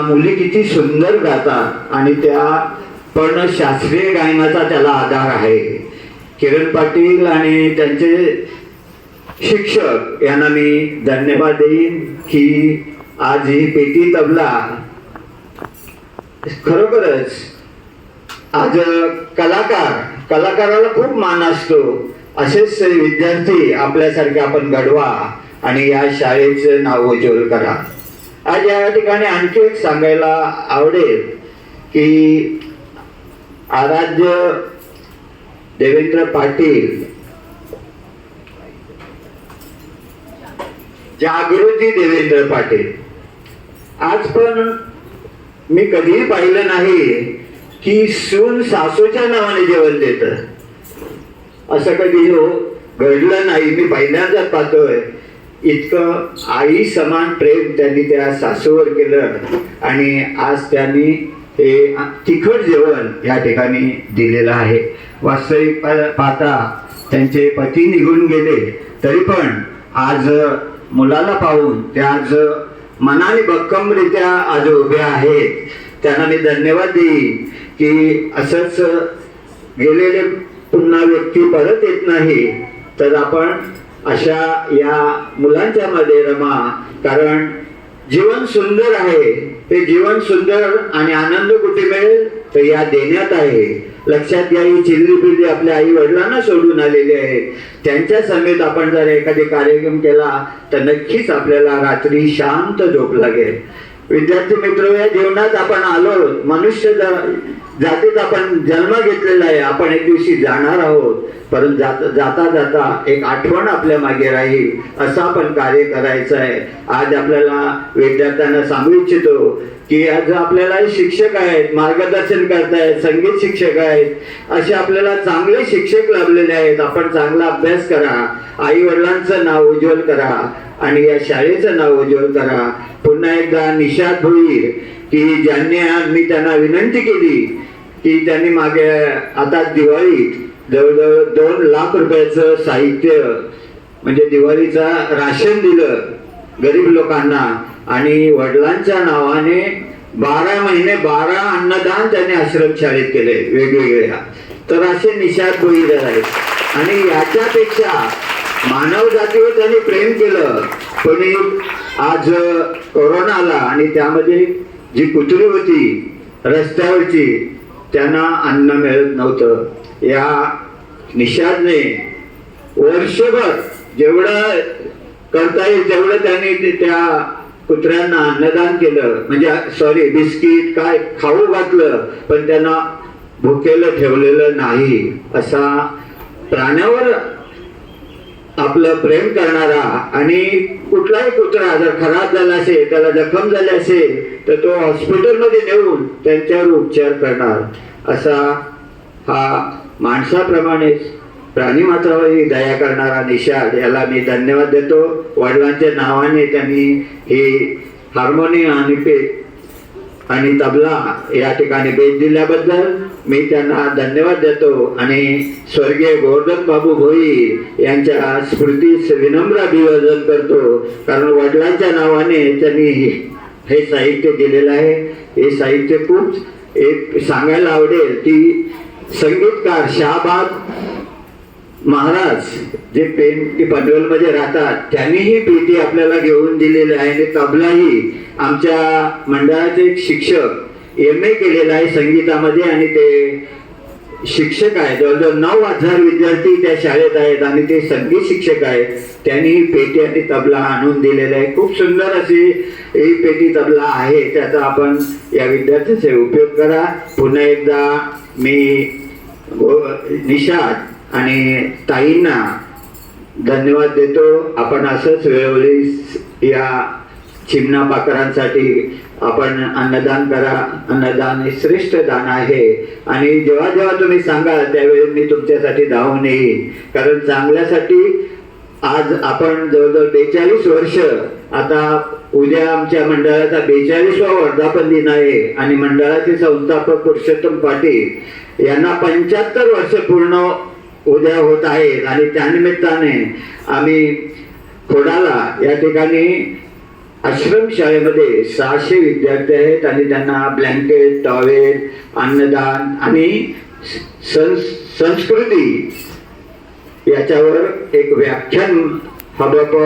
मुली किती सुंदर गातात आणि त्या पण शास्त्रीय गायनाचा त्याला आधार आहे. किरण पाटील आणि त्यांचे शिक्षक यांना मी धन्यवाद देईन की आज ही पेटी तबला खरोखरच आज कलाकाराला खूप मान असतो. असेच विद्यार्थी आपल्यासारखे आपण घडवा आणि या शाळेचं नाव उज्ज्वल करा. आज या ठिकाणी आणखी एक सांगायला आवडेल की आराध्य देवेंद्र पाटील, जागृती देवेंद्र पाटील, आज पण मी कधीही पाहिलं नाही की सून सासूच्या नावाने जेवण देत. असं कधी घडलं नाही. मी पहिल्यांदाच पाहतोय इतकं आई समान प्रेम त्यांनी त्या सासूवर केलं आणि आज त्यांनी हे तिखट जेवण या ठिकाणी दिलेलं आहे. वास्तविक पाहता त्यांचे पती निघून गेले तरी पण आज मुलाला पाहून त्या आज मनाने भक्कमरित्या आज उभ्या आहेत. त्यांना मी धन्यवाद देईन की असंच गेलेले पुन्हा व्यक्ती परत येत नाही तर आपण अशा या मुलांच्या मध्ये रमा. कारण जीवन सुंदर आहे. हे जीवन सुंदर आणि आनंद कुठे मिळेल तर या देण्यात आहे. लक्षात घ्या, ही चिल्ली पिल्ली आपल्या आई वडिलांना सोडून आलेली आहे. त्यांच्या समेत आपण जर एखादी कार्यक्रम केला तर नक्कीच आपल्याला रात्री शांत झोप लागेल. विद्यार्थी मित्र, या जीवनात आपण आलो, मनुष्य जातीत आपण जन्म घेतलेला आहे. आपण एक दिवशी जाणार आहोत, परंतु जाता जाता एक आठवण आपल्या मागे राहील. असं आपण कार्य करायचं आहे. आज आपल्याला विद्यार्थ्यांना सांगू इच्छितो की आज आपल्याला शिक्षक आहेत, मार्गदर्शन करतायत, संगीत शिक्षक आहेत, असे आपल्याला चांगले शिक्षक लाभलेले आहेत. आपण चांगला अभ्यास करा, आई वडिलांचं नाव उज्ज्वल करा आणि या शाळेचं नाव उज्ज्वल करा. पुन्हा एकदा निषाद भोईर की ज्यांनी मी त्यांना विनंती केली की त्यांनी मागे आता दिवाळीत जवळजवळ 2 लाख रुपयाचं साहित्य म्हणजे दिवाळीचा राशन दिलं गरीब लोकांना आणि वडिलांच्या नावाने 12 महिने 12 अन्नदान त्यांनी आश्रमशाळेत केले वेगवेगळ्या. तर असे निषाद भोईर आहेत आणि याच्यापेक्षा मानव जातीवर त्यांनी प्रेम केलं. पण आज कोरोना आला आणि त्यामध्ये जी कुत्री होती रस्त्यावरची त्यांना अन्न मिळत नव्हतं. या निषादने वर्षभर जेवढं करता येईल तेवढं त्यांनी त्या कुत्र्यांना अन्नदान केलं. म्हणजे बिस्किट काय खाऊ घातलं, पण त्यांना भुकेलं ठेवलेलं नाही. असा प्राण्यावर आपलं प्रेम करणारा आणि कुठलाही कुत्रा जर खराब झाला असेल, त्याला जखम झाली असेल तर तो हॉस्पिटलमध्ये नेऊन त्यांच्यावर उपचार करणार. असा हा माणसाप्रमाणेच प्राणी मात्रावरही दया करणारा निषाद, याला मी धन्यवाद देतो. वडिलांच्या नावाने त्यांनी हे हार्मोनियम आणि तबला या ठिकाणी भेट दिल्याबद्दल मी त्यांना धन्यवाद देतो आणि स्वर्गीय गोवर्धन बाबू भोईर यांच्या स्मृतीस विनम्र अभिवादन करतो. कारण वडिलांच्या नावाने त्यांनी हे साहित्य दिलेलं आहे. हे साहित्य खूप एक सांगायला आवडेल की संगीतकार शाहबाद महाराज जे पनवेलमध्ये राहतात त्यांनी ही पेटी आपल्याला घेऊन दिलेली आहे. आणि तबलाही आमच्या मंडळाचे एक शिक्षक MA केलेला आहे संगीतामध्ये आणि ते शिक्षक आहेत. जवळजवळ 9,000 विद्यार्थी त्या शाळेत आहेत आणि ते संगीत शिक्षक आहेत. त्यांनी ही पेटी आणि तबला आणून दिलेला आहे. खूप सुंदर अशी ही पेटी तबला आहे. त्याचा आपण या विद्यार्थ्यांचा उपयोग करा. पुन्हा एकदा मी निषाद आणि ताईंना धन्यवाद देतो. आपण असंच वेळोवेळी या चिमणा पाखरांसाठी आपण अन्नदान करा. अन्नदान हे श्रेष्ठ दान आहे आणि जेव्हा जेव्हा तुम्ही सांगाल त्यावेळी मी तुमच्यासाठी धावून येईन. कारण चांगल्यासाठी आज आपण जवळजवळ 42 वर्ष, आता उद्या आमच्या मंडळाचा 42वा वर्धापन दिन आहे आणि मंडळाचे संस्थापक पुरुषोत्तम पाटील यांना 75 वर्ष पूर्ण उद्या होत आहेत आणि त्यानिमित्ताने आम्ही खोडाला या ठिकाणी आश्रम शाळेमध्ये 600 विद्यार्थी आहेत आणि त्यांना ब्लँकेट, टॉवेल, अन्नदान आणि संस्कृती याच्यावर एक व्याख्यान हबप